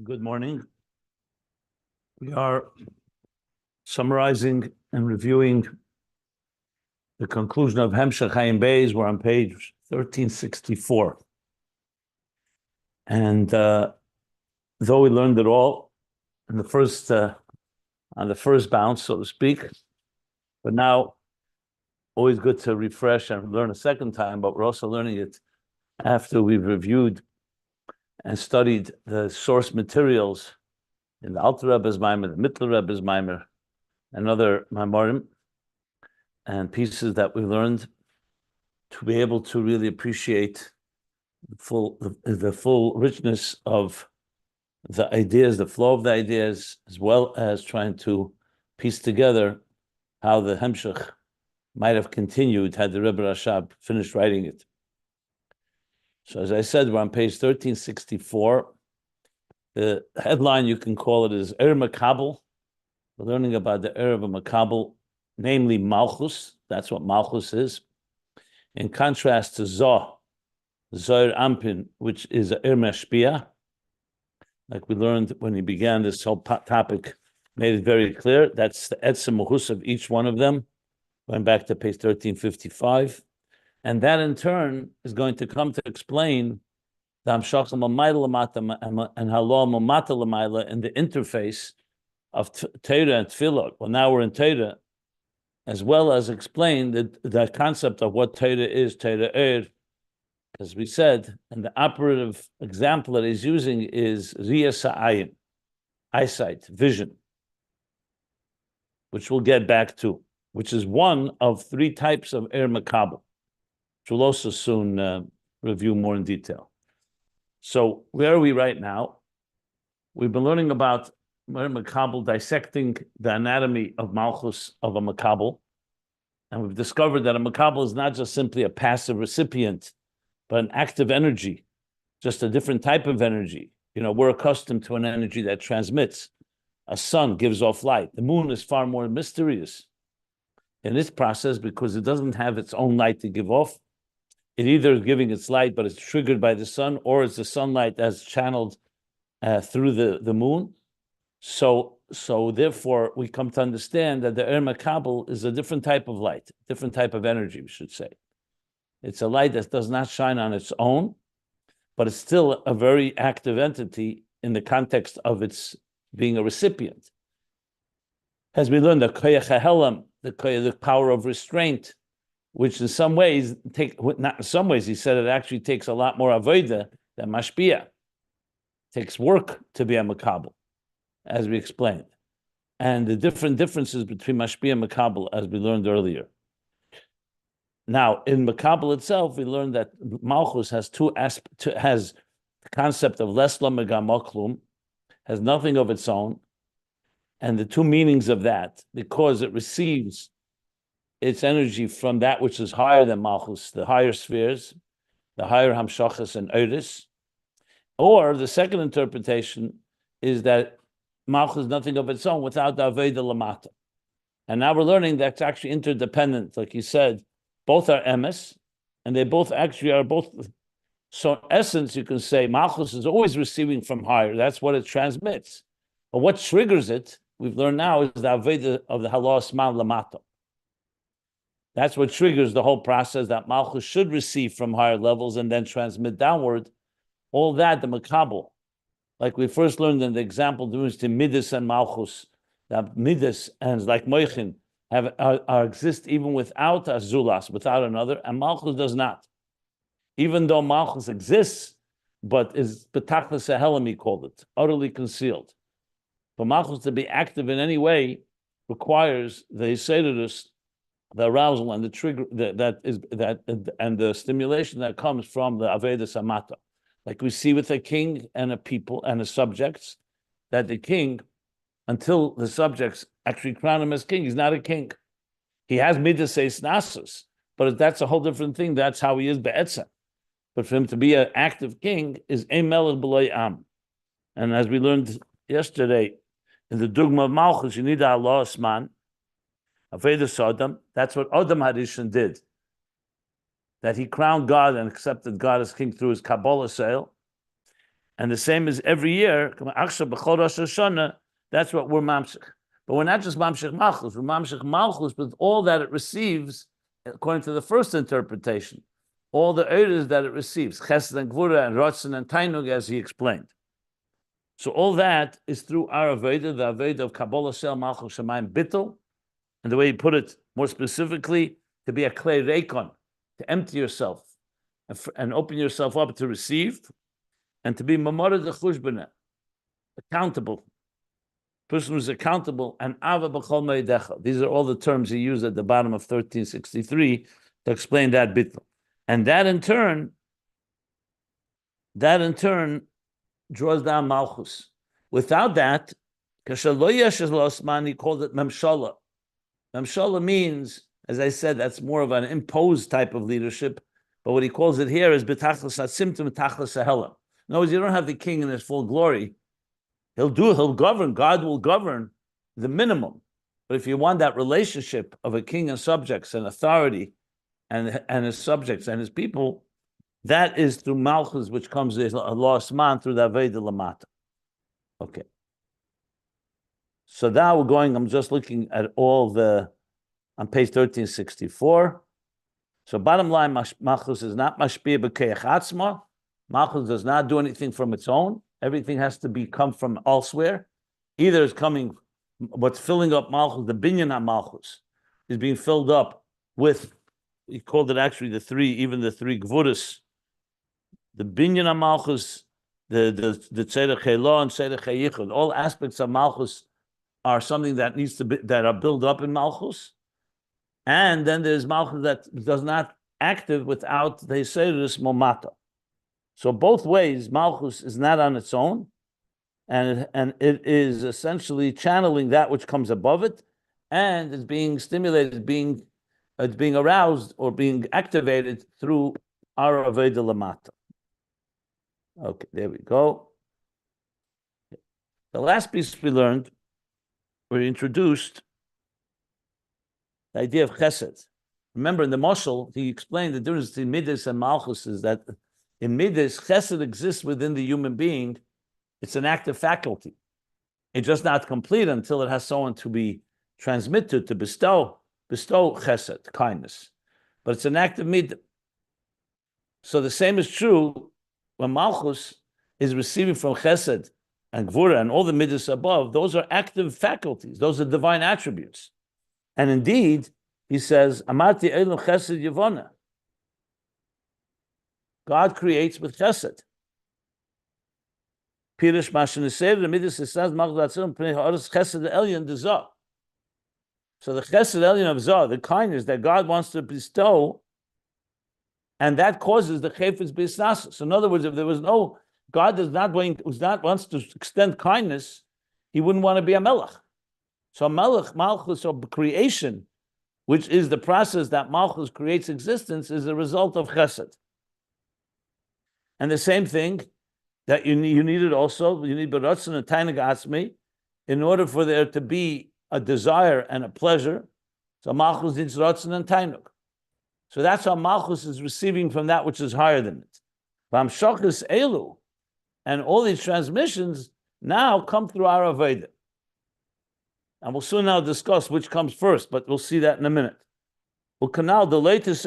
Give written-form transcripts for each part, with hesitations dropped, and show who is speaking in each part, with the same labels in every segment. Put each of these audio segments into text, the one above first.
Speaker 1: Good morning. We are summarizing and reviewing the conclusion of Ayin Beis. We're on page 1364. And though we learned it all in the first on the first bounce, so to speak, but now always good to refresh and learn a second time, but we're also learning it after we've reviewed and studied the source materials in the Alter Rebbe's Maimer, the Mittler Rebbe's Maimer, and other Maimarim, and pieces that we learned to be able to really appreciate the full richness of the ideas, the flow of the ideas, as well as trying to piece together how the Hemshech might have continued had the Rebbe Rashab finished writing it. So as I said, we're on page 1364. The headline, you can call it, is Mekabel. We're learning about the of a Mekabel, namely Malchus. That's what Malchus is. In contrast to Zoh, Zohar Ampin, which is a Mashpia. Like we learned when he began this whole topic, made it very clear. That's the Etzem Mahus of each one of them. Going back to page 1355. And that in turn is going to come to explain the Hamshach L'Maila and Halal L'Mata L'Maila in the interface of Torah and Tefillah. Well, now we're in Torah, as well as explain the concept of what Torah is, Torah as we said, and the operative example that he's using is Riyas Ha'ayin, eyesight, vision, which we'll get back to, which is one of three types of Mekabel, which we'll also soon review more in detail. So where are we right now? We've been learning about Mekabel, dissecting the anatomy of Malchus of a Mekabel, and we've discovered that a Mekabel is not just simply a passive recipient, but an active energy, just a different type of energy. You know, we're accustomed to an energy that transmits. A sun gives off light. The moon is far more mysterious in this process because it doesn't have its own light to give off. It either is giving its light, but it's triggered by the sun, or it's the sunlight that's channeled through the moon. So therefore, we come to understand that the Mekabel is a different type of light, different type of energy, we should say. It's a light that does not shine on its own, but it's still a very active entity in the context of its being a recipient. As we learned, the koyach hahelam, the power of restraint, which in some ways, not in some ways, he said it actually takes a lot more avodah than mashpia. It takes work to be a Mekabel, as we explained. And the differences between mashpia and Mekabel, as we learned earlier. Now, in Mekabel itself, we learned that Malchus has has the concept of lesla megamoklum, has nothing of its own, and the two meanings of that, because it receives its energy from that which is higher than Malchus, the higher spheres, the higher Hamshachas and Otis. Or the second interpretation is that Malchus is nothing of its own without the Avodah Lamata. And now we're learning that's actually interdependent, like he said. Both are emes, and they both actually are both. So in essence, you can say Malchus is always receiving from higher. That's what it transmits. But what triggers it, we've learned now, is the Avodah of the Halas Man Lamato. That's what triggers the whole process that Malchus should receive from higher levels and then transmit downward. All that, the Mekabel, like we first learned in the example, there was to Midas and Malchus, that Midas and like Moichin, exist even without a Zulas, without another, and Malchus does not. Even though Malchus exists, but is Betachlis Ahelam, he called it, utterly concealed. For Malchus to be active in any way requires the Hisedus, the arousal and the trigger and the stimulation that comes from the Avodah Samata. Like we see with a king and a people and the subjects, that the king, until the subjects actually crown him as king, he's not a king. He has midas nasus, but that's a whole different thing. That's how he is be'etzem. But for him to be an active king is ein melech b'lo am. And as we learned yesterday, in the dogma of Malchus, you need a Allah's man, Avodah Sodom. That's what Adam Harishan did. That he crowned God and accepted God as king through his Kabbalah sale. And the same as every year, that's what we're mamshich. But we're not just mamshich Malchus, we're mamshich Malchus with all that it receives, according to the first interpretation, all the errors that it receives, Chesed and Gvura and Rotzen and Tainug, as he explained. So all that is through our Avodah, the Avodah of Kabbalah Sel Malchus Shemayim Bittul, and the way he put it more specifically, to be a klei reikon, to empty yourself and open yourself up to receive, and to be mamorah de chushbana, accountable, person who's accountable, and ava b'chol me'idecha. These are all the terms he used at the bottom of 1363 to explain that bittul. And that in turn draws down Malchus. Without that, kasher lo yesh lo osman, he called it memshala. Memshala means, as I said, that's more of an imposed type of leadership. But what he calls it here is betachlis hasimtum tachlis hahelam. In other words, you don't have the king in his full glory. He'll govern. God will govern the minimum. But if you want that relationship of a king and subjects and authority and his subjects and his people, that is through Malchus, which comes as Allah Osman through the Avodah Lamata. Okay. So now I'm just looking at all on page 1364. So bottom line, Malchus is not mashpia b'keach atzma. Malchus does not do anything from its own. Everything has to come from elsewhere. Either it's coming, what's filling up Malchus, the binyan ha-Malchus, is being filled up with, he called it actually the three gvuras, the binyan ha-Malchus, the tzedek chelo and tzedek hayichud. All aspects of Malchus are something that needs to be, that are built up in Malchus. And then there's Malchus that does not active without the Yisraelis Momata. So both ways, Malchus is not on its own, and it is essentially channeling that which comes above it, and it's being stimulated, it's being aroused or being activated through our Avodah Lamata. Okay, there we go. The last piece we learned, we introduced the idea of Chesed. Remember, in the Moshel, he explained the difference between Midas and Malchus is that in Midas, Chesed exists within the human being. It's an active faculty. It's just not complete until it has someone to be transmitted, to bestow Chesed, kindness. But it's an active Midah. So the same is true when Malchus is receiving from Chesed and Gvura and all the Midas above. Those are active faculties. Those are divine attributes. And indeed, he says, Amarti Elam Chesed Yevona. God creates with Chesed. Pirish Mashaniseh, the Midas says, Chesed Elyon Dezah. So the Chesed Elyon of Zah, the kindness that God wants to bestow, and that causes the Chefetz B'Isnasus. So in other words, if there was no, God wants to extend kindness, he wouldn't want to be a Melech. So Malchus, or creation, which is the process that Malchus creates existence, is a result of Chesed. And the same thing that you needed also, you need B'Ratzon and Tainug Atzmi in order for there to be a desire and a pleasure. So Malchus needs Ratzon and Tainug. So that's how Malchus is receiving from that which is higher than it. V'amshachus Elu, and all these transmissions now come through our Avodah. And we'll soon now discuss which comes first, but we'll see that in a minute. The latest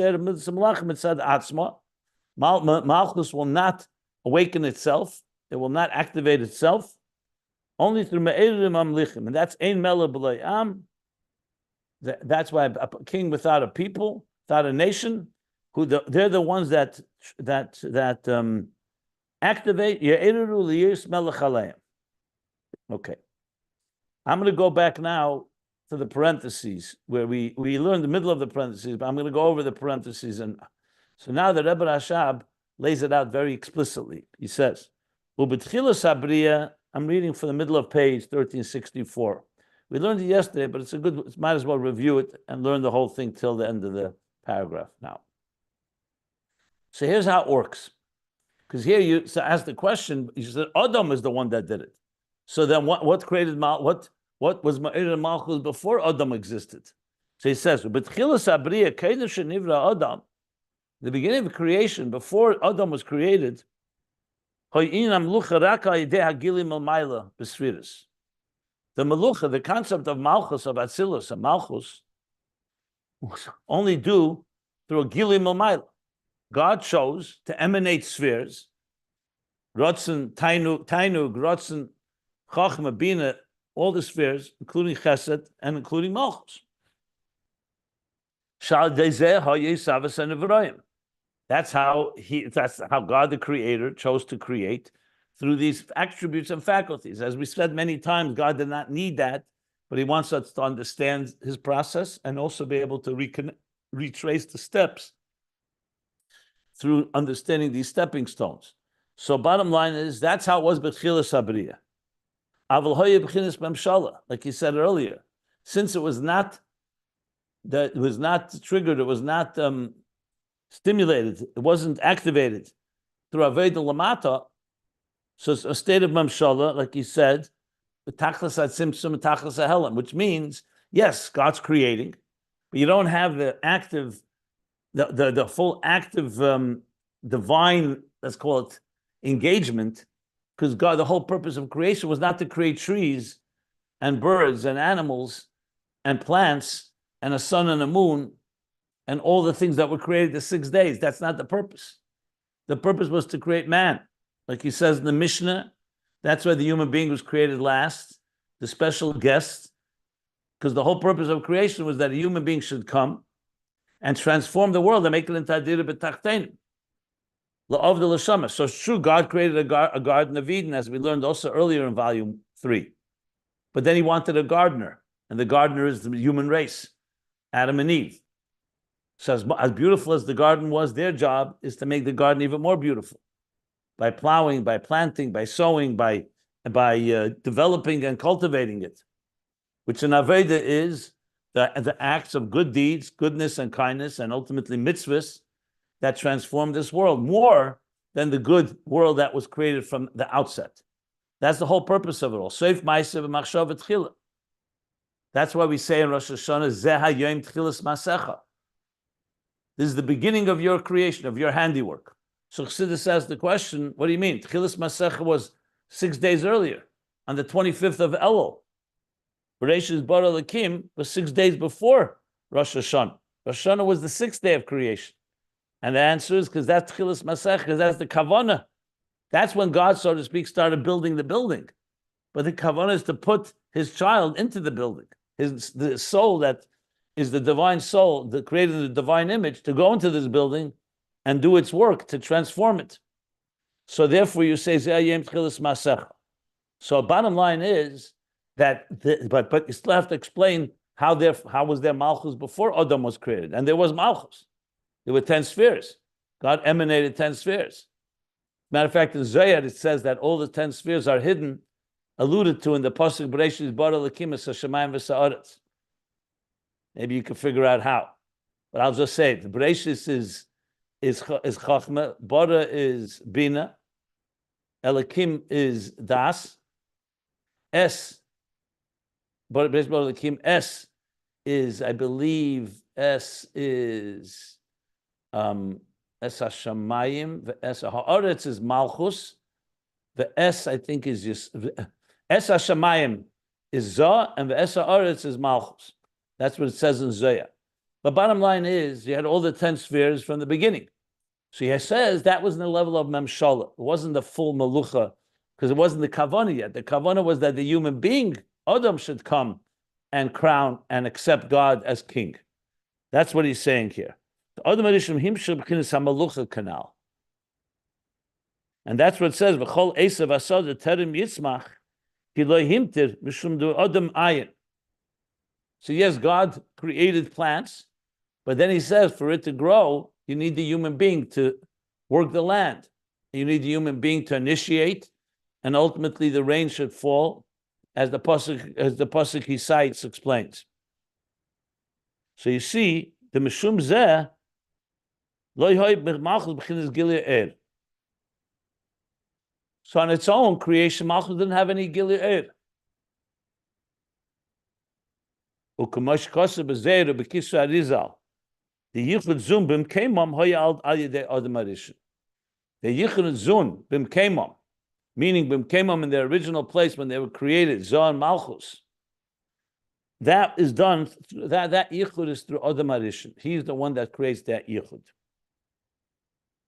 Speaker 1: Malchus will not awaken itself, it will not activate itself, only through Me'erim Amlichim, and that's Ein Melech B'lei Am. That's why a king without a people, without a nation, they're the ones that activate Ye'eru Liyis Melech Aleim. Okay. I'm going to go back now to the parentheses where we learned the middle of the parentheses, but I'm going to go over the parentheses. And so now the Rebbe Rashab lays it out very explicitly. He says, Ubetchilas Habriya, I'm reading from the middle of page 1364. We learned it yesterday, but might as well review it and learn the whole thing till the end of the paragraph now. So here's how it works. Because here you ask the question, you said Adam is the one that did it. So then what created what was Ma'ir and Malchus before Adam existed? So he says, the beginning of creation, before Adam was created, The Melucha, the concept of Malchus, of Atzilus, and Malchus, was only due through a Gilim Almaila. God chose to emanate spheres, Rotzen, Tainug, Rotzen, Chachma, Bina, all the spheres, including Chesed and including Malchus. That's how God the Creator chose to create through these attributes and faculties. As we said many times, God did not need that, but He wants us to understand His process and also be able to retrace the steps through understanding these stepping stones. So bottom line is, that's how it was B'chilas Habriya. Aval hoye b'chinas memshala, like he said earlier, since it was not triggered, it was not stimulated, it wasn't activated through Avodah Lamata, so it's a state of memshala, like he said, which means, yes, God's creating, but you don't have the active, the full active divine, let's call it, engagement, because God, the whole purpose of creation was not to create trees and birds and animals and plants and a sun and a moon and all the things that were created the 6 days. That's not the purpose. The purpose was to create man. Like he says in the Mishnah, that's why the human being was created last, the special guest, because the whole purpose of creation was that a human being should come and transform the world and make it into Adira B'Tachtenim. So it's true, God created a Garden of Eden, as we learned also earlier in volume 3. But then He wanted a gardener, and the gardener is the human race, Adam and Eve. So as beautiful as the garden was, their job is to make the garden even more beautiful. By plowing, by planting, by sowing, by developing and cultivating it. Which in Avodah is the acts of good deeds, goodness and kindness, and ultimately mitzvahs, that transformed this world more than the good world that was created from the outset. That's the whole purpose of it all. Seif ma'aseh v'machshava tchila. That's why we say in Rosh Hashanah, Zeh hayom tchilas masecha. This is the beginning of your creation, of your handiwork. So Chassidus asks the question, what do you mean? Tchilas masecha was 6 days earlier, on the 25th of Elul. Bereshis bara Elokim was 6 days before Rosh Hashanah. Rosh Hashanah was the 6th day of creation. And the answer is because that's Tchilas Masech, because that's the Kavanah. That's when God, so to speak, started building the building. But the Kavanah is to put His child into the building. The soul that is the divine soul, the created in the divine image, to go into this building and do its work, to transform it. So therefore you say, Zayim Tchilas Masech. So bottom line is that, but you still have to explain how was there Malchus before Adam was created. And there was Malchus. There were 10 spheres. God emanated 10 spheres. Matter of fact, in Zohar it says that all the 10 spheres are hidden, alluded to in the pasuk Bereshis bara Elokim es hashamayim v'sa'aretz. Maybe you can figure out how, but I'll just say it. The Bereshis is Chachma, bara is Bina, Elokim is Das, Bereshis bara Elokim S is, I believe, S is Es Hashamayim, the Es Haaretz is Malchus, the S I think is just Es Hashamayim is Zah, and the Es Haaretz is Malchus. That's what it says in Zohar. But bottom line is, you had all the 10 spheres from the beginning. So he says that was in the level of Memshala. It wasn't the full Melucha, because it wasn't the Kavanah yet. The Kavanah was that the human being, Adam, should come and crown and accept God as king. That's what he's saying here. And that's what it says, V'chol esav asad terem yitzmach, ki lo himtir mishum du adam ayin. So yes, God created plants, but then He says for it to grow, you need the human being to work the land. You need the human being to initiate, and ultimately the rain should fall, as the pasuk he cites explains. So you see, the mishum zeh. So on its own, creation, Malchus didn't have any Gilui Eir. The Yichud Zun b'mkeimam hoya al yedei Adam Harishon. The Yichud Zun b'mkeimam, meaning b'mkemam in their original place when they were created, Zoh and Malchus. That is done, that yichud is through Adam Arishan. He's the one that creates that yichud.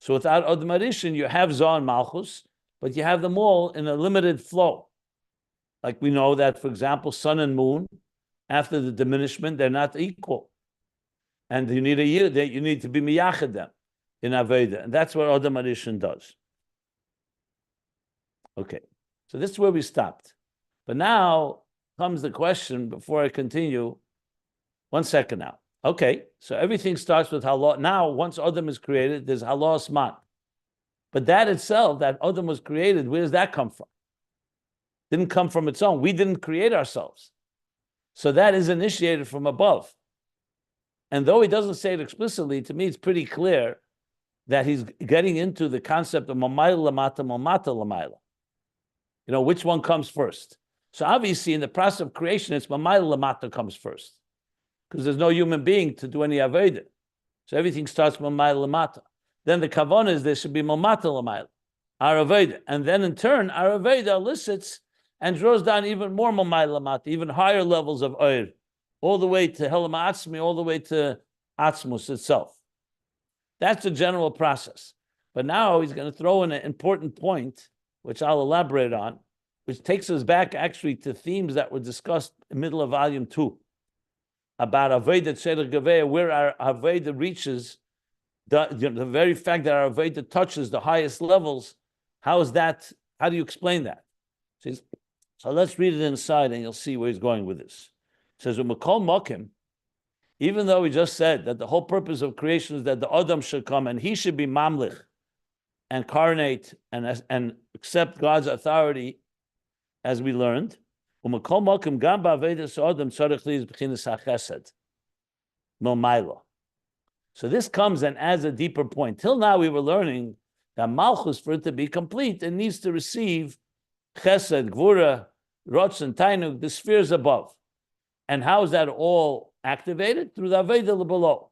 Speaker 1: So without Adam Arishan, you have Zoh and Malchus, but you have them all in a limited flow. Like we know that, for example, sun and moon, after the diminishment, they're not equal. And you need you need to be miyachad them in Avodah. And that's what Adam Arishan does. Okay, so this is where we stopped. But now comes the question, before I continue, 1 second now. Okay, so everything starts with halal. Now, once Adam is created, there's halal asman. But that itself, that Adam was created, where does that come from? Didn't come from its own. We didn't create ourselves. So that is initiated from above. And though he doesn't say it explicitly, to me it's pretty clear that he's getting into the concept of mamayla lamata, mamata lamayla. You know, which one comes first? So obviously in the process of creation, it's mamayla lamata comes first. Because there's no human being to do any avodah. So everything starts mamayla lamata. Then the kavanah is there should be mamata lamayla, our avodah. And then in turn, our avodah elicits and draws down even more mamayla lamata, even higher levels of oir, all the way to Helam Atzmi, all the way to Atzmus itself. That's the general process. But now he's going to throw in an important point, which I'll elaborate on, which takes us back actually to themes that were discussed in the middle of volume 2, about Avodah Tzedek Gaveh, where our Avodah reaches, the very fact that our Avodah touches the highest levels. How is that? How do you explain that? So let's read it inside and you'll see where he's going with this. It says, U'makol mokim, even though we just said that the whole purpose of creation is that the Adam should come and he should be mamlich, incarnate and accept God's authority, as we learned. U'makol mokim gam ba'avedas Adam tzarich li b'chinas ha'chesed milmayla. So this comes and adds a deeper point. Till now we were learning that Malchus, for it to be complete, it needs to receive Chesed, Gvura, Rotz, and Tainug, the spheres above. And how is that all activated? Through the Avodah below.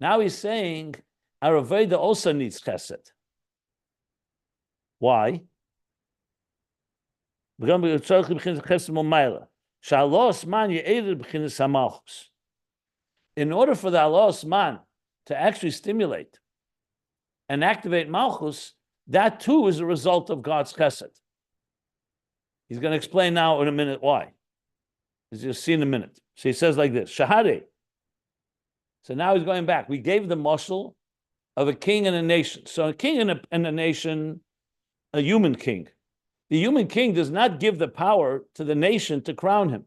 Speaker 1: Now he's saying our Avodah also needs Chesed. Why? In order for the Allah man to actually stimulate and activate Malchus, that too is a result of God's Chesed. He's going to explain now in a minute why. As you'll see in a minute. So he says like this, Shahade. So now he's going back. We gave the muscle of a king and a nation. So a king and a nation, a human king. The human king does not give the power to the nation to crown him.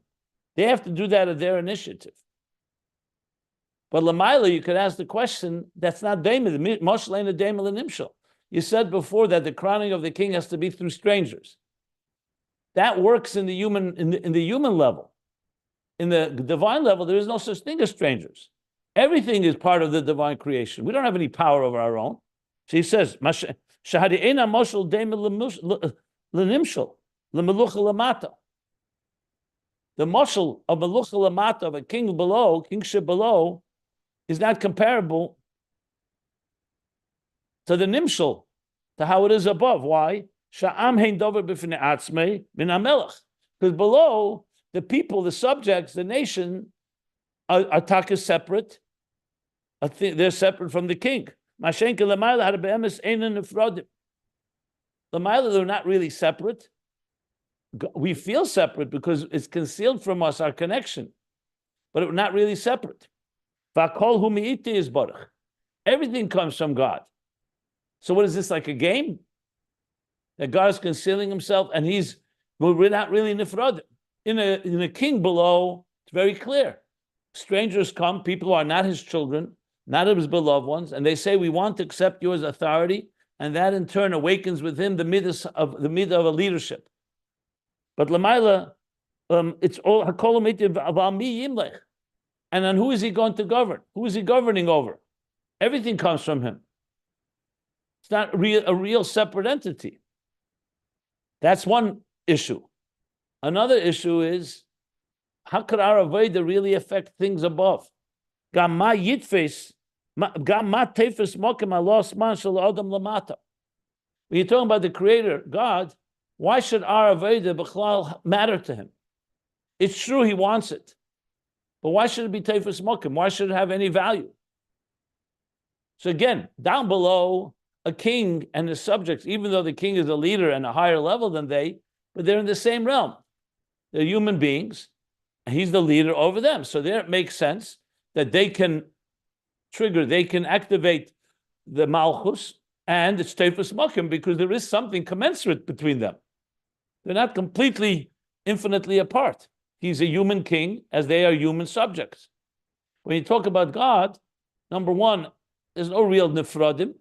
Speaker 1: They have to do that at their initiative. But Lamaila, you could ask the question, that's not Daimel, Moshe ain't a Daimel and Nimshal. You said before that the crowning of the king has to be through strangers. That works in the human in the human level. In the divine level, there is no such thing as strangers. Everything is part of the divine creation. We don't have any power over our own. So he says, Shahadi eina moshel Daimel l'nimshal, l'melucha lamata. The moshel of melucha lamata, of a king below, kingship below, is not comparable to the nimshal, to how it is above. Why? Sha'am hein dover b'fnei atzmei min hamelech. Because below, the people, the subjects, the nation, are taka separate. They're separate from the king. Mashenke l'mayla had a be'emes einen nefrodim. L'mayla, they're not really separate. We feel separate because it's concealed from us, our connection. But it's not really separate. V'akol hu mi'iti is baruch. Everything comes from God. So what is this, like a game? That God is concealing himself and we're not really nefrodim. In a king below, it's very clear. Strangers come, people who are not his children, not his beloved ones, and they say, we want to accept you as authority, and that in turn awakens with him the midah of a leadership. But Lamaila, it's all Hakolam. And then who is he going to govern? Who is he governing over? Everything comes from him. It's not a real separate entity. That's one issue. Another issue is, how could our Avodah really affect things above? When you're talking about the Creator, God, Why should our Avodah B'chlal matter to him? It's true he wants it, but why should it be Teifus Mokim? Why should it have any value? So again, down below, a king and his subjects, even though the king is a leader and a higher level than they, but they're in the same realm. They're human beings, and he's the leader over them. So there it makes sense that they can trigger, they can activate the Malchus, and it's Teifus Mokim because there is something commensurate between them. They're not completely, infinitely apart. He's a human king as they are human subjects. When you talk about God, number one, there's no real nefradim.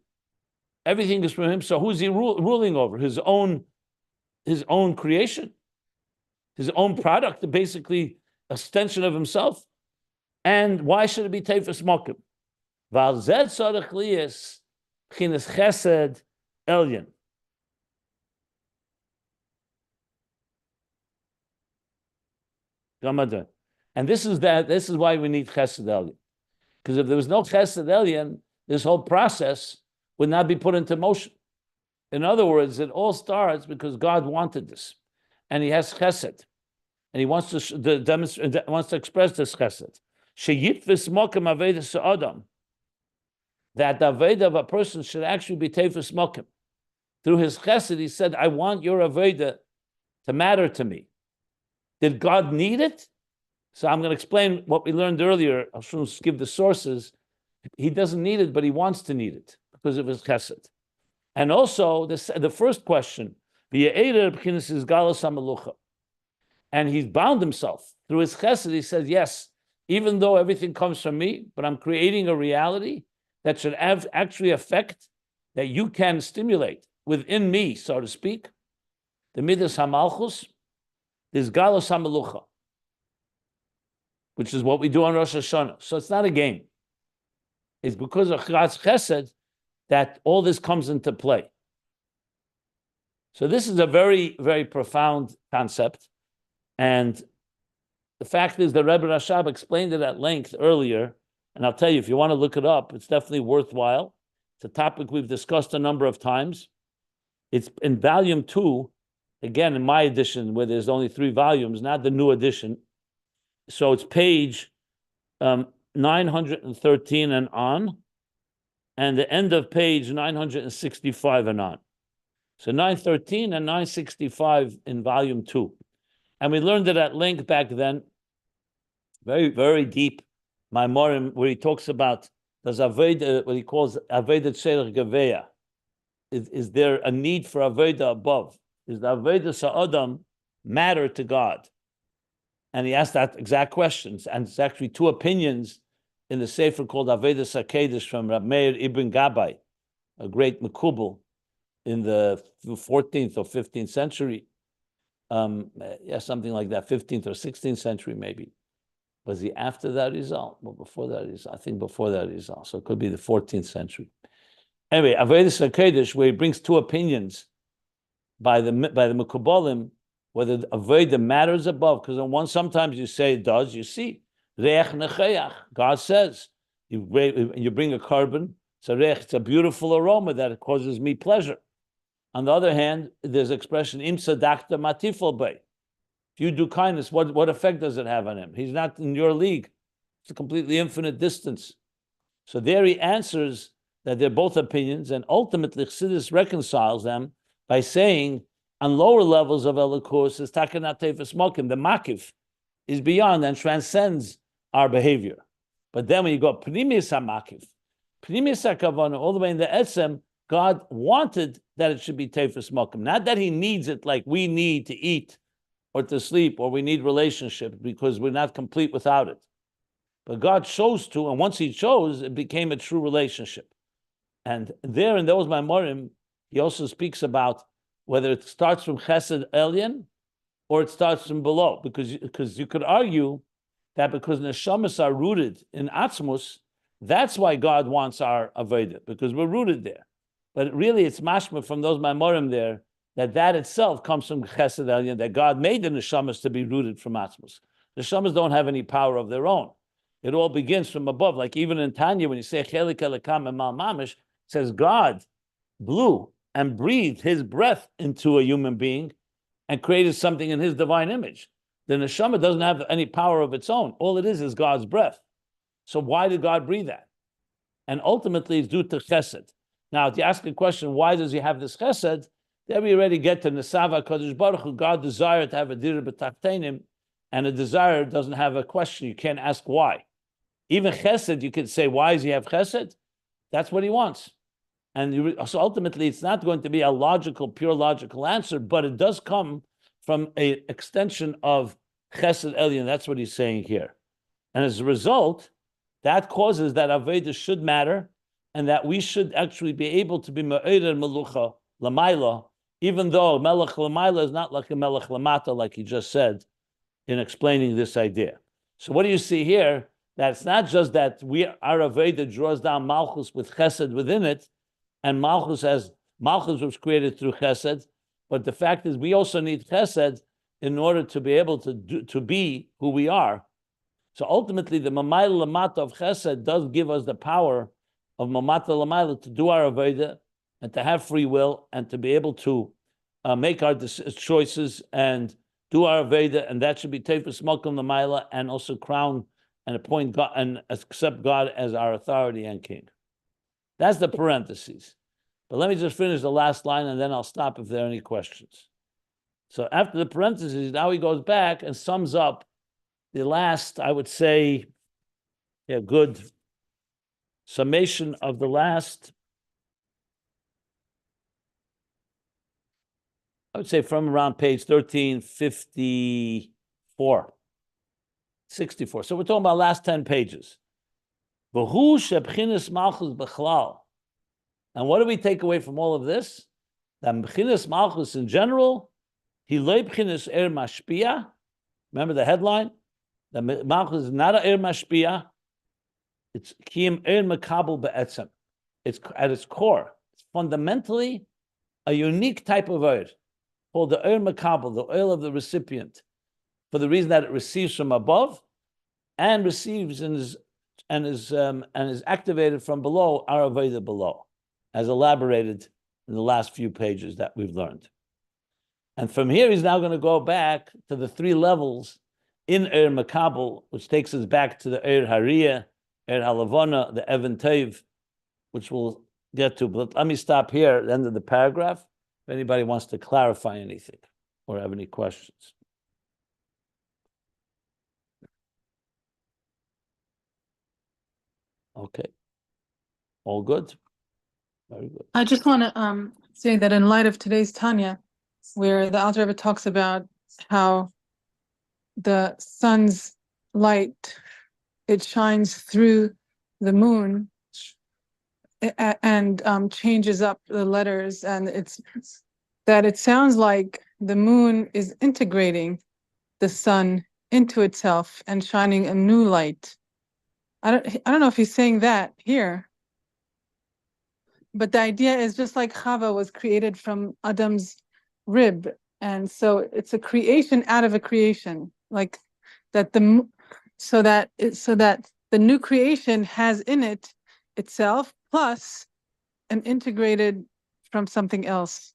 Speaker 1: Everything is from him. So who's he ruling over? His own creation, his own product, basically extension of himself. And why should it be Teifus Mokim? Val zed tzarich liyas chines chesed elyon. And this is why we need Chesed Elyon. Because if there was no Chesed Elyon, this whole process would not be put into motion. In other words, it all starts because God wanted this. And he has Chesed. And he wants to demonstrate, wants to express this Chesed. Sheyitvis mokim Avodah Sa'adam. That the Avodah of a person should actually be Teifus Mokim. Through his Chesed, he said, I want your Avodah to matter to me. Did God need it? So I'm going to explain what we learned earlier. I'll just give the sources. He doesn't need it, but he wants to need it because of his chesed. And also, the first question, and he's bound himself. Through his chesed, he says, yes, even though everything comes from me, but I'm creating a reality that should have actually affect, that you can stimulate within me, so to speak, the midas hamalchus. There's Galos HaMelucha, which is what we do on Rosh Hashanah. So it's not a game. It's because of God's Chesed that all this comes into play. So this is a very, very profound concept. And the fact is the Rebbe Rashab explained it at length earlier. And I'll tell you, if you want to look it up, it's definitely worthwhile. It's a topic we've discussed a number of times. It's in volume 2. Again, in my edition, where there's only 3 volumes, not the new edition. So it's page 913 and on, and the end of page 965 and on. So 913 and 965 in volume 2. And we learned it at length back then, very, very deep, Maimorim, where he talks about, does Avodah, what he calls Avodah Tzerich Geveya. Is there a need for Avodah above? Is the Avodah Sa'adam matter to God? And he asked that exact questions. And it's actually 2 opinions in the Sefer called Avodah Sakedesh from Rab Meir Ibn Gabbai, a great Mekabel in the 14th or 15th century. Something like that, 15th or 16th century maybe. Was he after that Rizal? Well, before that Rizal. I think before that Rizal. So it could be the 14th century. Anyway, Avodah Sakedesh, where he brings 2 opinions by the Mekabolim, whether Avodah matters above, because on one sometimes you say it does, you see, Reach Necheach, God says, you bring a carbon, it's a beautiful aroma that causes me pleasure. On the other hand, there's expression, Im Sadakta Matifol Bay. If you do kindness, what effect does it have on him? He's not in your league. It's a completely infinite distance. So there he answers that they're both opinions, and ultimately Chassidus reconciles them by saying, on lower levels of Elokus is Takanat Teifus Mokim, the Makiv is beyond and transcends our behavior. But then when you go Pnimis HaMakiv, Pnimis HaKavana, all the way in the Etzem, God wanted that it should be Teifus Mokim. Not that he needs it like we need to eat or to sleep or we need relationships because we're not complete without it. But God chose to, and once he chose, it became a true relationship. And there in those Maimorim, he also speaks about whether it starts from Chesed Elyon or it starts from below, because you could argue that because neshamas are rooted in Atzmus, that's why God wants our Avodah, because we're rooted there. But really, it's mashma from those Maimorim there that itself comes from Chesed Elyon, that God made the neshamas to be rooted from Atzmus. Neshamas don't have any power of their own. It all begins from above. Like even in Tanya, when you say Chelik Elekam and Mal Mamish, it says God blew and breathed his breath into a human being, and created something in his divine image. The neshama doesn't have any power of its own. All it is God's breath. So why did God breathe that? And ultimately, it's due to chesed. Now, if you ask a question, why does he have this chesed? There we already get to Nesava Kadosh Baruch Hu. God desired to have a dir b'tachtenim, and a desire doesn't have a question. You can't ask why. Even chesed, you could say, why does he have chesed? That's what he wants. And so ultimately, it's not going to be a logical, pure logical answer, but it does come from an extension of chesed elyon. That's what he's saying here. And as a result, that causes that Avodah should matter, and that we should actually be able to be me'eder melucha lamayla, even though melech lamayla is not like a melech lamata, like he just said in explaining this idea. So what do you see here? That it's not just that our Avodah draws down Malchus with Chesed within it, and Malchus was created through Chesed, but the fact is we also need Chesed in order to be able to be who we are. So ultimately, the Mamayla Lamata of Chesed does give us the power of Mamata Lamayla to do our Avodah and to have free will and to be able to make our choices and do our Avodah, and that should be Tefus Malkum Lamayla, and also crown and appoint God and accept God as our authority and king. That's the parentheses. But let me just finish the last line and then I'll stop if there are any questions. So after the parentheses, now he goes back and sums up the last, I would say, good summation of the last, I would say from around page 1354. 64. So we're talking about last 10 pages. And what do we take away from all of this? That B'chinas Malchus in general, he loy B'chinas er mashpia. Remember the headline? That Malchus is not a er mashpia. It's kiyim er Mekabel be'etzem. It's at its core. It's fundamentally a unique type of oil called the er Mekabel, the oil of the recipient, for the reason that it receives from above and receives and is activated from below, our Avodah below, as elaborated in the last few pages that we've learned. And from here, he's now going to go back to the three levels in Mekabel, which takes us back to the Hariyah, Halavona, the Even Tov, which we'll get to. But let me stop here at the end of the paragraph if anybody wants to clarify anything or have any questions. Okay. All good? Very good.
Speaker 2: I just want to say that in light of today's Tanya, where the Alter Rebbe talks about how the sun's light, it shines through the moon and changes up the letters, and it sounds like the moon is integrating the sun into itself and shining a new light. I don't know if he's saying that here, but the idea is just like Chava was created from Adam's rib, and so it's a creation out of a creation, like that so that the new creation has in it itself plus an integrated from something else.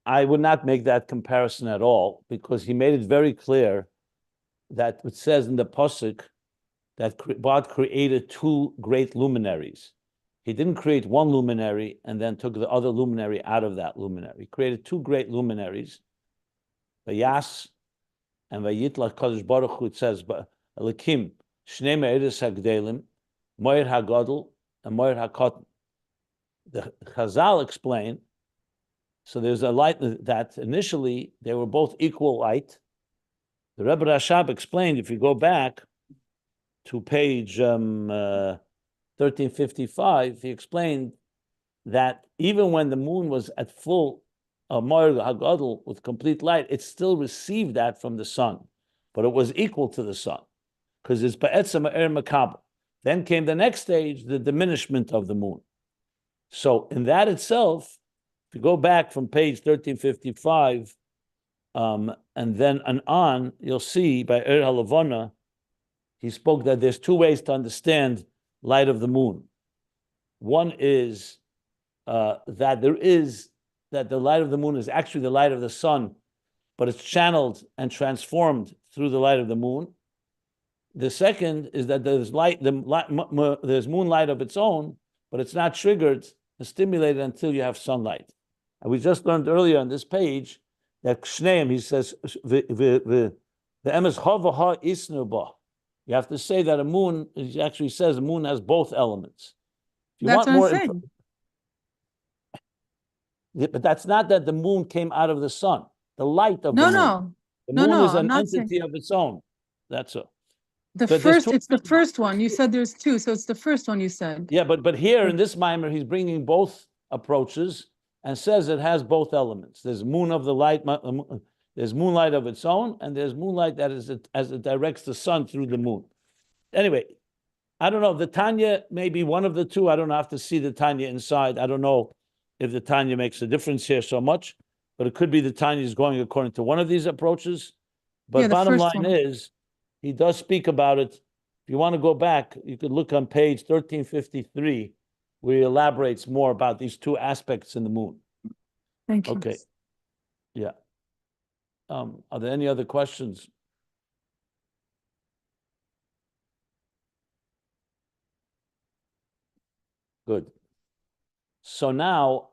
Speaker 1: I would not make that comparison at all, because he made it very clear that it says in the Pasuk that God created two great luminaries. He didn't create one luminary and then took the other luminary out of that luminary. He created two great luminaries, Vayas and Vayitlach Kadosh Baruch Hu. It says, Elikim, Shnei Me'eres HaGdelim, Moir HaGadol, and Moir HaKatan. The Chazal explain, so there's a light that initially they were both equal light. The Rebbe Rashab explained, if you go back to page 1355, he explained that even when the moon was at full Moir HaGadol with complete light, it still received that from the sun, but it was equal to the sun because it's Ba'etzem Er Mekabel. Then came the next stage, the diminishment of the moon. So in that itself, if you go back from page 1355 and then on, you'll see by Er Halavona, he spoke that there's two ways to understand light of the moon. One is that there is that the light of the moon is actually the light of the sun, but it's channeled and transformed through the light of the moon. The second is that there's there's moonlight of its own, but it's not triggered and stimulated until you have sunlight. And we just learned earlier on this page that Shneim, he says, the emes havaha isnuba. You have to say that a moon, he actually says the moon has both elements. If you
Speaker 2: That's
Speaker 1: want
Speaker 2: what I'm
Speaker 1: more
Speaker 2: saying.
Speaker 1: but that's not that the moon came out of the sun. The light of
Speaker 2: No,
Speaker 1: the moon.
Speaker 2: no.
Speaker 1: The
Speaker 2: No,
Speaker 1: moon
Speaker 2: no,
Speaker 1: is
Speaker 2: I'm
Speaker 1: an
Speaker 2: not saying
Speaker 1: entity of its own. That's all.
Speaker 2: the
Speaker 1: There's
Speaker 2: first,
Speaker 1: two.
Speaker 2: it's the first one. You said there's two, so it's the first one you said.
Speaker 1: Yeah, but here in this mimer, he's bringing both approaches and says it has both elements. There's moon of the light, there's moonlight of its own, and there's moonlight that is as it directs the sun through the moon. Anyway, I don't know. The Tanya may be one of the two. I don't have to see the Tanya inside. I don't know if the Tanya makes a difference here so much, but it could be the Tanya is going according to one of these approaches. But
Speaker 2: Yeah, the
Speaker 1: bottom
Speaker 2: first
Speaker 1: line
Speaker 2: one.
Speaker 1: is, he does speak about it. If you want to go back, you could look on page 1353, where he elaborates more about these two aspects in the moon.
Speaker 2: Thank you.
Speaker 1: Okay. Yeah. Are there any other questions? Good. So now,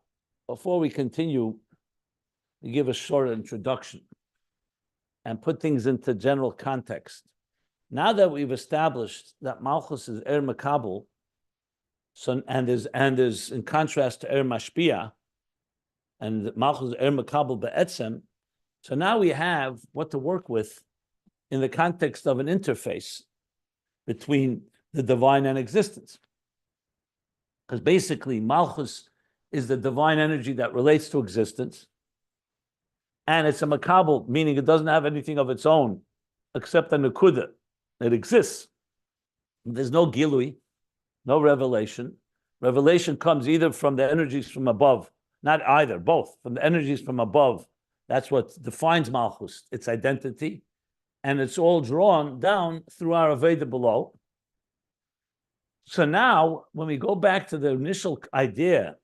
Speaker 1: before we continue, we give a short introduction and put things into general context. Now that we've established that Malchus is Mekabel, so and is in contrast to Mashpia, and Malchus is Mekabel be'etzem, so now we have what to work with in the context of an interface between the divine and existence. Because basically, Malchus is the divine energy that relates to existence, and it's a Mekabel, meaning it doesn't have anything of its own except a Nekuda. It exists. There's no Gilui, no revelation. Revelation comes either from the energies from above, not either, both, from the energies from above. That's what defines Malchus, its identity. And it's all drawn down through our Avodah below. So now, when we go back to the initial idea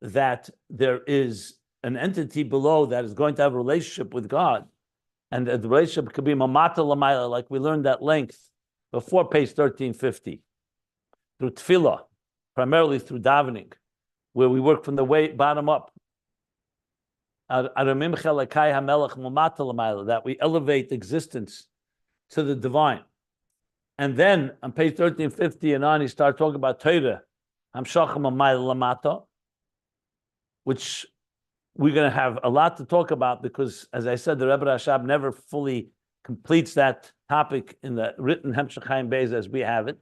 Speaker 1: that there is an entity below that is going to have a relationship with God, and the relationship could be mamata lamayla, like we learned at length before page 1350, through tefillah, primarily through davening, where we work from the way bottom up. That we elevate existence to the divine. And then on page 1350 and on, he starts talking about Torah, which we're going to have a lot to talk about because, as I said, the Rebbe Rashab never fully completes that topic in the written Ayin Beis as we have it.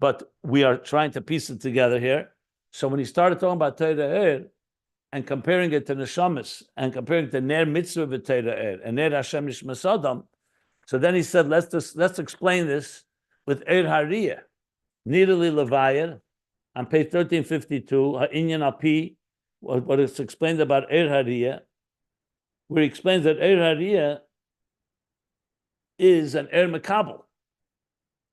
Speaker 1: But we are trying to piece it together here. So when he started talking about Torah and comparing it to Neshamis and comparing it to Ner Mitzvah v'Torah and Ner Hashem Nishmas Adam, so then he said, let's explain this with Hariyah. Nirali Levayir, on page 1352, Ha'inyan Api, what is explained about Hariyah, where he explains that Hariyah is an Mekabel.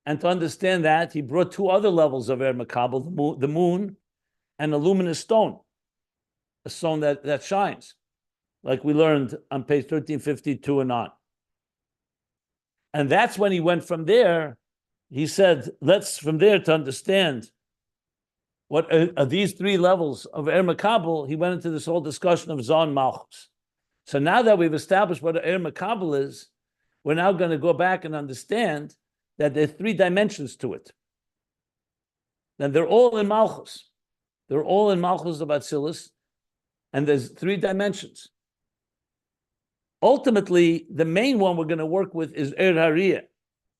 Speaker 1: And to understand that, he brought two other levels of Mekabel, the moon and a luminous stone, a stone that shines, like we learned on page 1352 and on. And that's when he went from there. He said, let's from there to understand what are these three levels of Mekabel. He went into this whole discussion of Zon Malchus. So now that we've established what Mekabel is, we're now going to go back and understand that there are three dimensions to it. And they're all in Malchus. They're all in Malchus of Atzilus, and there's three dimensions. Ultimately, the main one we're going to work with is Hariyah.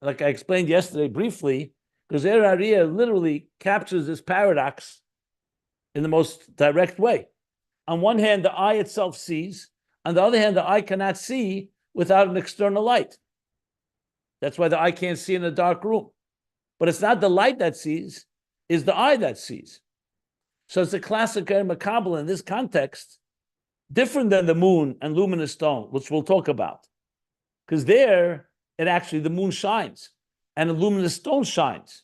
Speaker 1: Like I explained yesterday briefly, because Hariyah literally captures this paradox in the most direct way. On one hand, the eye itself sees. On the other hand, the eye cannot see without an external light. That's why the eye can't see in a dark room. But it's not the light that sees, it's the eye that sees. So it's a classic Mekabel in this context, different than the moon and luminous stone, which we'll talk about. Because there, the moon shines and a luminous stone shines.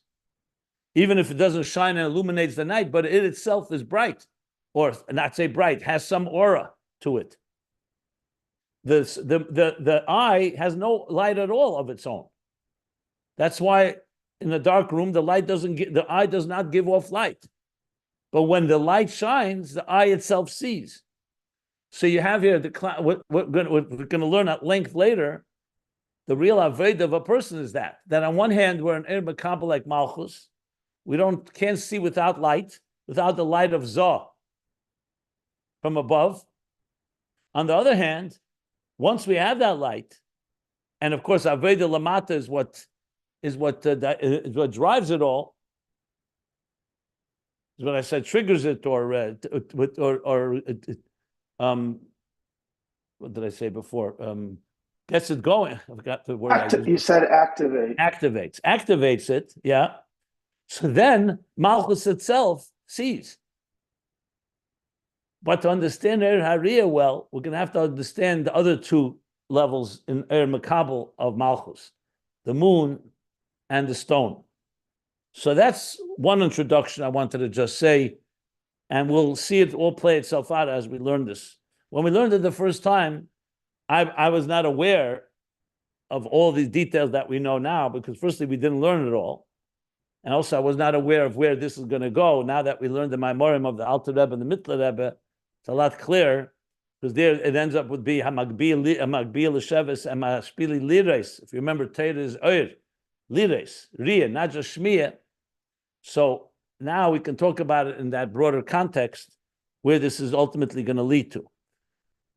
Speaker 1: Even if it doesn't shine and illuminates the night, but it itself is bright. or not say bright, has some aura to it. The eye has no light at all of its own. That's why in a dark room, the eye does not give off light. But when the light shines, the eye itself sees. So you have here what we're going to learn at length later. The real Avodah of a person is that on one hand, we're an Mekabel like Malchus. We can't see without light, without the light of Zoh from above. On the other hand, once we have that light, and of course, Avodah Lamata is what drives it all. Is what I said triggers it, or what did I say before? Gets it going. I forgot the word.
Speaker 3: You said activate.
Speaker 1: Activates it. Yeah. So then Malchus itself sees. But to understand Er Hariyah well, we're going to have to understand the other two levels in Er Mekabel of Malchus, the moon and the stone. So that's one introduction I wanted to just say, and we'll see it all play itself out as we learn this. When we learned it the first time, I was not aware of all these details that we know now, because firstly, we didn't learn it all. And also, I was not aware of where this is going to go. Now that we learned the Maimorim of the Alter Rebbe and the Mittler Rebbe, it's a lot clearer, because there it ends up with be Hamagbil L'Sheves and Mashpili Lires. If you remember, Torah is Oir, Lires, Riyah, not just Shmiyah. So now we can talk about it in that broader context, where this is ultimately going to lead to.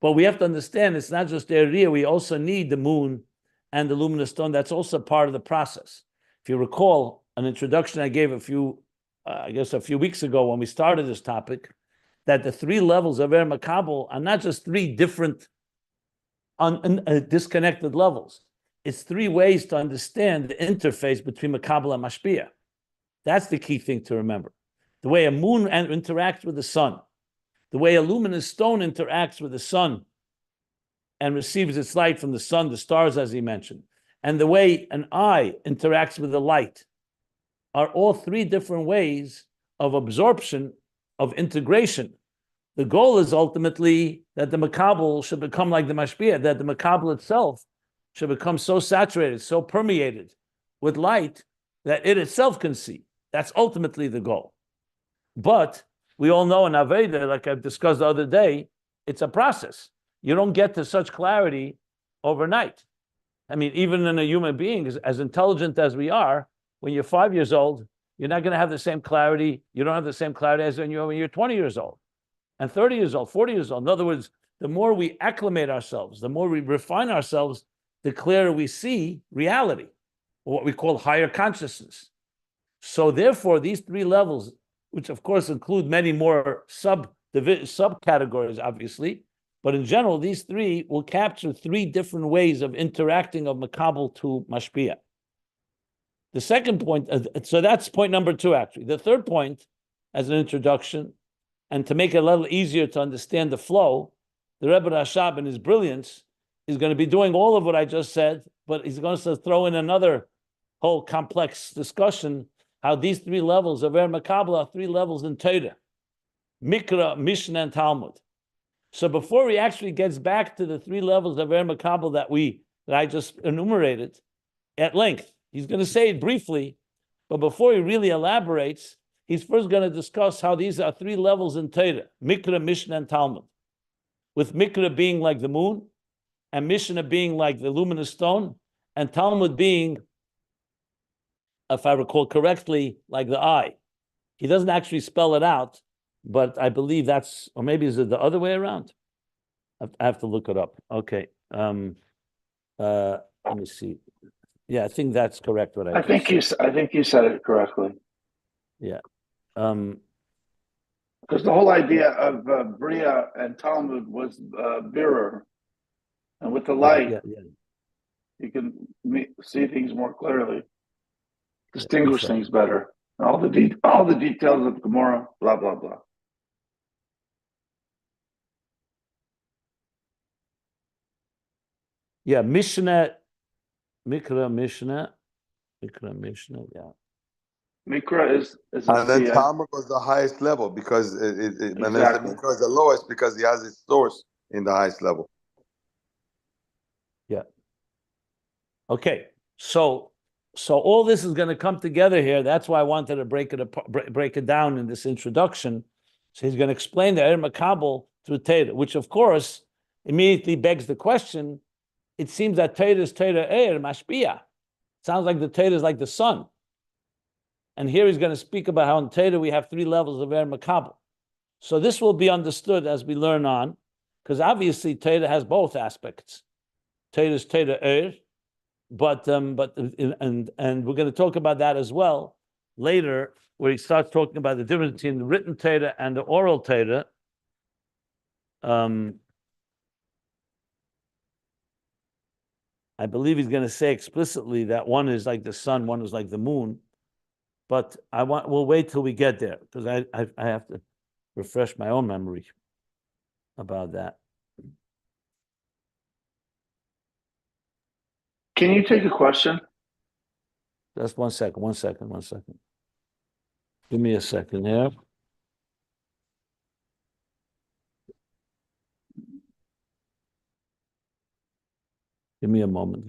Speaker 1: But we have to understand it's not just the area, we also need the moon and the luminous stone. That's also part of the process. If you recall an introduction I gave a few weeks ago when we started this topic, that the three levels of Er Mekabel are not just three different disconnected levels. It's three ways to understand the interface between Mekabel and Mashpia. That's the key thing to remember. The way a moon interacts with the sun, the way a luminous stone interacts with the sun and receives its light from the sun, the stars, as he mentioned, and the way an eye interacts with the light, are all three different ways of absorption, of integration. The goal is ultimately that the Mekabel should become like the Mashpia, that the Mekabel itself should become so saturated, so permeated with light that it itself can see. That's ultimately the goal. But we all know in Avodah, like I've discussed the other day, it's a process. You don't get to such clarity overnight. I mean, even in a human being, as intelligent as we are, when you're 5 years old, you're not going to have the same clarity. You don't have the same clarity as when you're 20 years old, and 30 years old, 40 years old. In other words, the more we acclimate ourselves, the more we refine ourselves, the clearer we see reality, or what we call higher consciousness. So therefore, these three levels, which of course include many more subcategories, obviously, but in general, these three will capture three different ways of interacting of Mekabel to Mashpia. The second point, so that's point number two, actually. The third point, as an introduction, and to make it a little easier to understand the flow, the Rebbe Rashab, in his brilliance, is going to be doing all of what I just said, but he's going to throw in another whole complex discussion, how these three levels of Er Mekabel are three levels in Torah, Mikra, Mishnah, and Talmud. So before he actually gets back to the three levels of Er Mekabel that I just enumerated at length, he's going to say it briefly, but before he really elaborates, he's first going to discuss how these are three levels in Torah, Mikra, Mishnah, and Talmud. With Mikra being like the moon, and Mishnah being like the luminous stone, and Talmud being, if I recall correctly, like the eye. He doesn't actually spell it out, but I believe that's, or maybe is it the other way around? I have to look it up. Okay. Let me see. Yeah, I think that's correct. What I
Speaker 3: think you said it correctly.
Speaker 1: Yeah.
Speaker 3: Because the whole idea of Bria and Talmud was mirror, and with the light, you can see things more clearly, distinguish things better. All the details of Gemara, blah blah blah.
Speaker 1: Yeah, Mishnah, Mikra Mishnah, yeah.
Speaker 3: Mikra is
Speaker 4: And then
Speaker 3: the
Speaker 4: Talmud was the highest level because and then the
Speaker 3: exactly.
Speaker 4: Mikra is the lowest because he has its source in the highest level.
Speaker 1: Yeah. Okay. So all this is going to come together here. That's why I wanted to break it down in this introduction. So he's going to explain the Mekabel through Teda, which of course immediately begs the question. It seems that Teda is Teda Mashpia. Sounds like the Teda is like the sun. And here he's going to speak about how in Teda we have 3 levels of Mekabel. So this will be understood as we learn on, because obviously Teda has both aspects. Teda is Teda but we're going to talk about that as well later, where he starts talking about the difference between the written Teda and the oral Teda. I believe he's going to say explicitly that one is like the sun, one is like the moon. But we'll wait till we get there, because I have to refresh my own memory about that.
Speaker 3: Can you take a question?
Speaker 1: Just one second. Give me a second here. Give me a moment.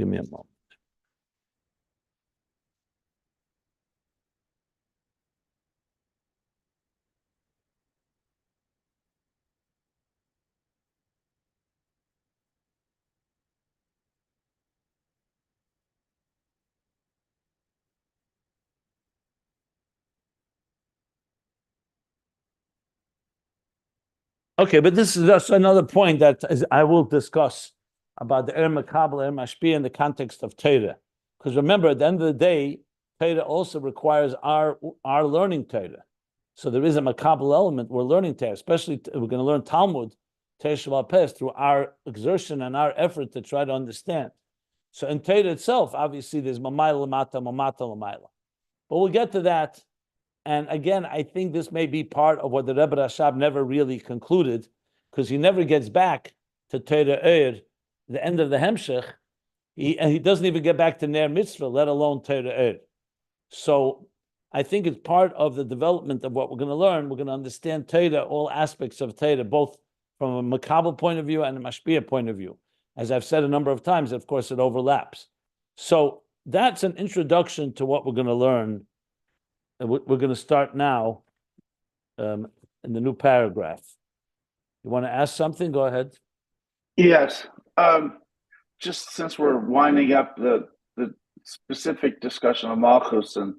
Speaker 1: Okay, but this is just another point that I will discuss about the Mekabel, Mashpia in the context of Torah. Because remember, at the end of the day, Torah also requires our learning Torah. So there is a Mekabel element. We're learning Torah, especially we're going to learn Talmud, Teishval Pes, through our exertion and our effort to try to understand. So in Torah itself, obviously, there's Mamayla Lamata, Mamata Lamayla. But we'll get to that. And again, I think this may be part of what the Rebbe Rashab never really concluded, because he never gets back to Torah the end of the Hemshech, and he doesn't even get back to Ner Mitzvah, let alone Torah So I think it's part of the development of what we're going to learn. We're going to understand Torah, all aspects of Torah, both from a Mekabel point of view and a Mashpia point of view. As I've said a number of times, of course, it overlaps. So that's an introduction to what we're going to learn. We're going to start now in the new paragraph. You want to ask something? Go ahead.
Speaker 3: Yes. Just since we're winding up the specific discussion of Malchus and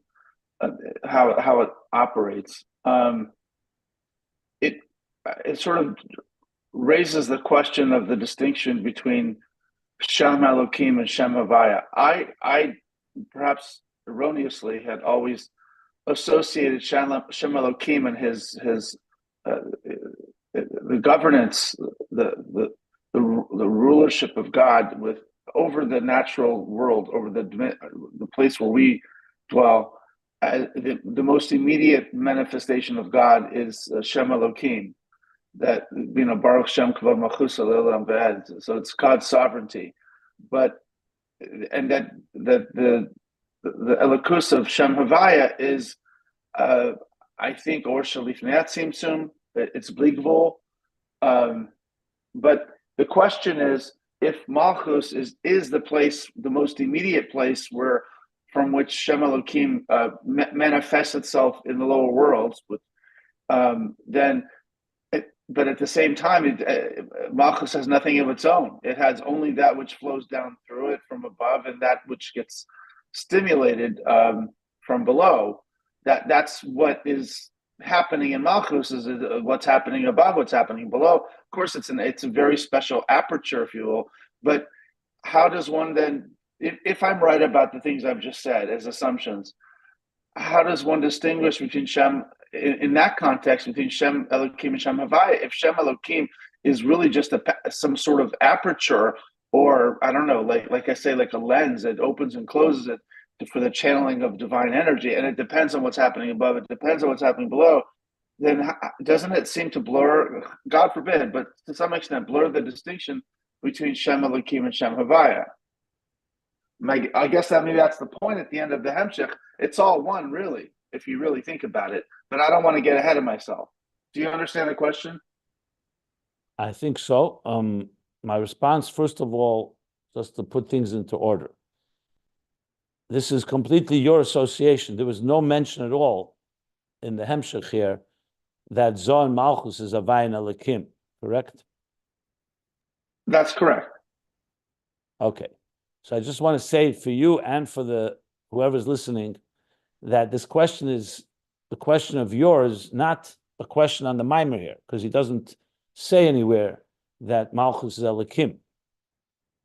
Speaker 3: how it operates, it sort of raises the question of the distinction between Shem Elokim and Shem Havaya. I perhaps erroneously had always associated Shem Elokim and his the governance, the rulership of God over the natural world, over the place where we dwell. The most immediate manifestation of God is Shem Elokim. That Baruch Shem Kavod Malchus Le'olam V'ed. So it's God's sovereignty, and that the Elokus of Shem Havaya is, I think, or Shalif Neat Simsum. It's Bligvul. But the question is, if Malchus is the place, the most immediate place from which Shem Elokim manifests itself in the lower worlds, then. But at the same time, Malchus has nothing of its own. It has only that which flows down through it from above, and that which gets stimulated from below. That's what is happening in Malchus, is what's happening above, what's happening below. Of course, it's a very special aperture, if you will. But how does one then, if I'm right about the things I've just said as assumptions, how does one distinguish between Shem, in that context, between Shem Elokim and Shem Havaya? If Shem Elokim is really just some sort of aperture, or I don't know, like I say, like a lens that opens and closes it for the channeling of divine energy, and it depends on what's happening above, it depends on what's happening below, then doesn't it seem to blur, God forbid, but to some extent blur the distinction between Shem Elokim and Shem Havaya? I guess that maybe that's the point at the end of the Hemshech. It's all one, really. if you really think about it. But I don't want to get ahead of myself. Do you understand the question?
Speaker 1: I think so. My response, first of all, just to put things into order. This is completely your association. There was no mention at all in the Hemshech here that Zohar Malchus is Avayin Elikim, correct?
Speaker 3: That's correct.
Speaker 1: Okay. So I just want to say for you and for the whoever's listening that this question is the question of yours, not a question on the Maimer here, because he doesn't say anywhere that Malchus is Elikim.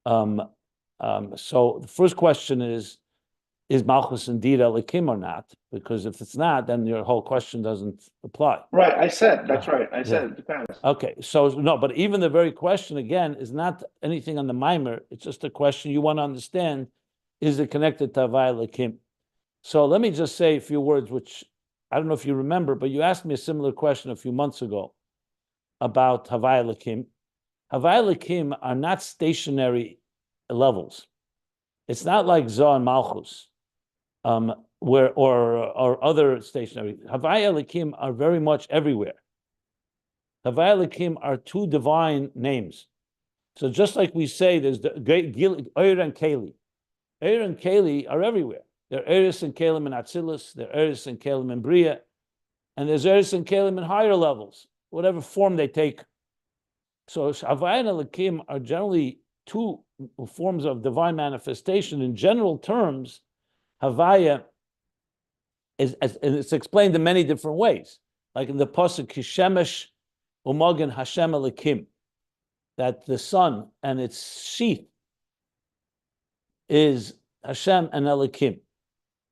Speaker 1: So the first question is Malchus indeed Elikim or not? Because if it's not, then your whole question doesn't apply.
Speaker 3: Right, I said, that's right. I said it depends.
Speaker 1: Okay, so no, but even the very question again is not anything on the Maimer, it's just a question you want to understand, is it connected to Havai Elikim? So let me just say a few words, which I don't know if you remember, but you asked me a similar question a few months ago about Havai Elikim. Havai Elikim are not stationary levels. It's not like Zohar and Malchus, where or other stationary. Havai Elikim are very much everywhere. Havai Elikim are two divine names. So just like we say, there's the Eir and Keli. Eir and Keli are everywhere. They're Eiris and Kelim in Atzilus, they're Eiris and Kelim in Bria, and there's Eiris and Kelim in higher levels, whatever form they take. So Havai and Elikim are generally two forms of divine manifestation. In general terms, Havaya is, and it's explained in many different ways, like in the pasuk Kishemesh Umagen Hashem Elikim, that the sun and its sheath is Hashem and Elikim.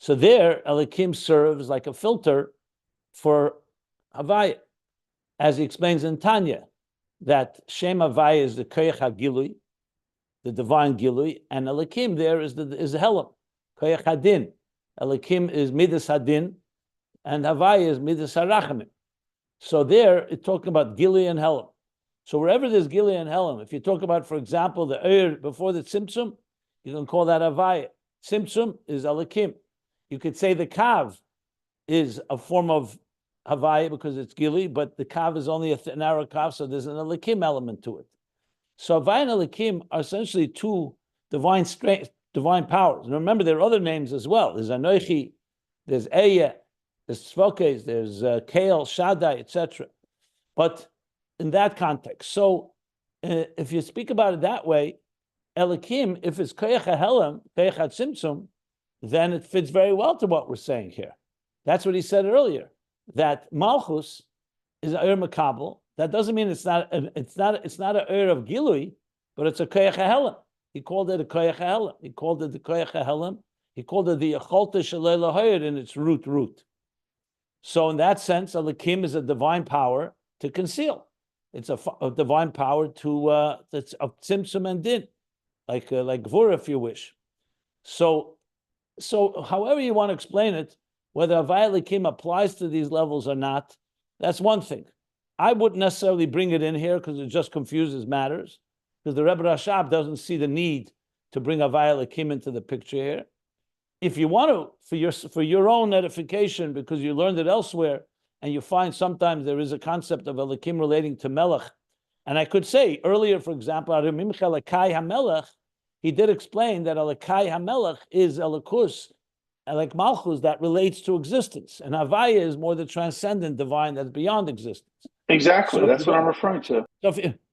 Speaker 1: So there, Elikim serves like a filter for Havaya, as he explains in Tanya, that Shem Havaya is the Koyach HaGilui, the divine Gilui, and Elikim there is the Helam, Koyach Hadin. Elikim is Midas Hadin, and Havaya is Midas Harachamim. So there, it's talking about Gilui and Helam. So wherever there's Gilui and Helam, if you talk about, for example, the Eir before the Tzimtzum, you can call that Havaya. Tzimtzum is Elikim. You could say the Kav is a form of Havaya because it's Gili, but the Kav is only a narrow Kav, so there's an Elikim element to it. So Havaya and Elikim are essentially two divine powers. And remember, there are other names as well. There's Anoichi, there's Eya, there's Tzvokes, there's Kael, Shaddai, etc. But in that context, so if you speak about it that way, Elikim, if it's Koyach HaHelam, Koyach HaTzimtzum, then it fits very well to what we're saying here. That's what he said earlier, that Malchus is a Mekabel. That doesn't mean it's not an of Gilui, but it's a Koyach HaHelam. He called it a Koyach HaHelam. He called it the Koyach HaHelam. He called it the Yecholta Shalei Lahoyer in its root. So in that sense, Elikim is a divine power to conceal. It's a divine power to that's of Tzimtzum and Din, like Gvura, if you wish. So however you want to explain it, whether Havai Elikim applies to these levels or not, that's one thing. I wouldn't necessarily bring it in here because it just confuses matters, because the Rebbe Rashab doesn't see the need to bring Havai Elikim into the picture here. If you want to, for your own edification, because you learned it elsewhere, and you find sometimes there is a concept of Elikim relating to Melech, and I could say earlier, for example, Arimimcha Lekai HaMelech, he did explain that Elekai HaMelech is Elikus, like Malchus, that relates to existence. And Havaya is more the transcendent divine that's beyond existence.
Speaker 3: Exactly,
Speaker 1: so,
Speaker 3: that's what I'm referring to.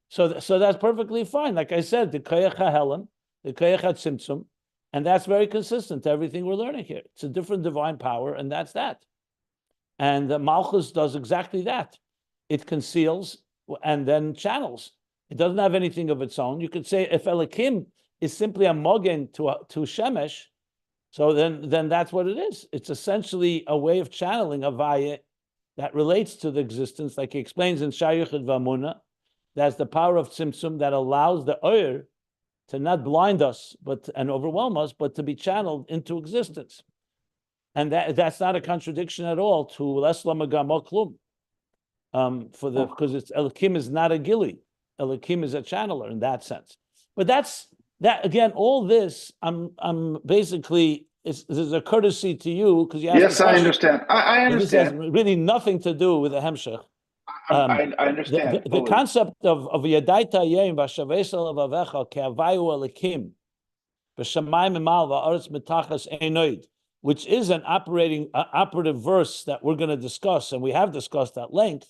Speaker 1: So that's perfectly fine. Like I said, the Koyach HaHelam, the Koyach HaTzimtzum, and that's very consistent to everything we're learning here. It's a different divine power, and that's that. And Malchus does exactly that. It conceals and then channels. It doesn't have anything of its own. You could say if Elikim is simply a mogen to Shemesh, so then that's what it is. It's essentially a way of channeling Havaya that relates to the existence, like he explains in Shayuchid Vamuna. That's the power of Tzimtzum that allows the Oyer to not blind us and overwhelm us, but to be channeled into existence. And that's not a contradiction at all to Lesla Megamo Klum. Because it's Elikim is not a Gili. Elikim is a channeler in that sense. But that again, all this I'm basically this is a courtesy to you because you asked
Speaker 3: Yes,
Speaker 1: the
Speaker 3: I
Speaker 1: question.
Speaker 3: understand. I
Speaker 1: And this has
Speaker 3: understand.
Speaker 1: really nothing to do with the hemshech.
Speaker 3: I understand.
Speaker 1: The
Speaker 3: fully.
Speaker 1: concept of yadaita yem v'shavesel avavecha ke'avayu elikim b'shamayim imal va'aretz mitachas einoid, which is an operative verse that we're going to discuss, and we have discussed at length.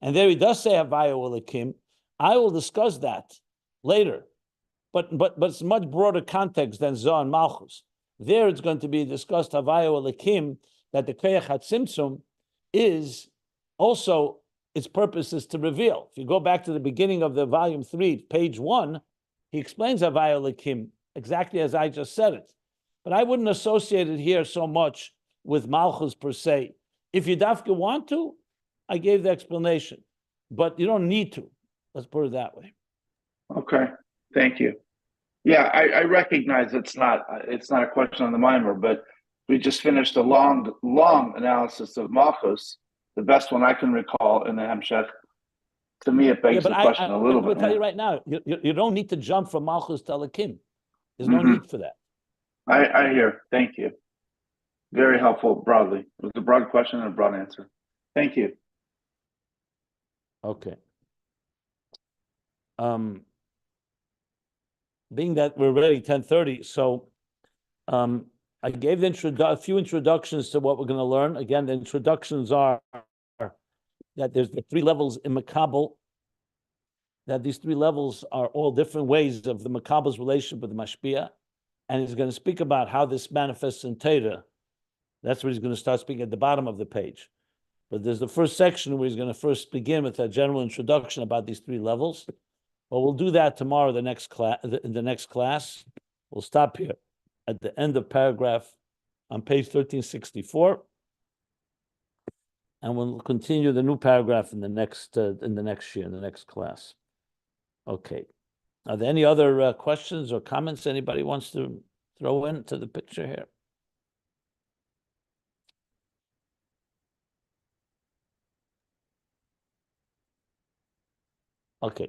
Speaker 1: And there he does say avayu elikim. I will discuss that later, but it's much broader context than Zohar and Malchus. There it's going to be discussed avayu elikim, that the koyach hatzimtzum is also, its purpose is to reveal. If you go back to the beginning of the volume 3, page 1, he explains avayu elikim exactly as I just said it. But I wouldn't associate it here so much with Malchus per se. If you dafka want to, I gave the explanation, but you don't need to. Let's put it that way.
Speaker 3: Okay, thank you. Yeah, I recognize it's not a question on the mimer, but we just finished a long analysis of Malchus, the best one I can recall in the Hemshech. To me, it begs the question a little bit.
Speaker 1: I'm going to tell you right now, you don't need to jump from Malchus to Elikim. There's no need for that.
Speaker 3: I hear. Thank you. Very helpful broadly. It was a broad question and a broad answer. Thank you.
Speaker 1: Okay. Being that we're already 10:30, so I gave a few introductions to what we're going to learn. Again, the introductions are that there's the 3 levels in Mekabel, that these 3 levels are all different ways of the Mekabel's relationship with the Mashpia, and he's going to speak about how this manifests in Torah. That's what he's going to start speaking at the bottom of the page. But there's the first section where he's going to first begin with a general introduction about these 3 levels. Well, we'll do that tomorrow, in the next class. We'll stop here at the end of paragraph on page 1364. And we'll continue the new paragraph in the next year, in the next class. Okay. Are there any other questions or comments anybody wants to throw into the picture here? Okay.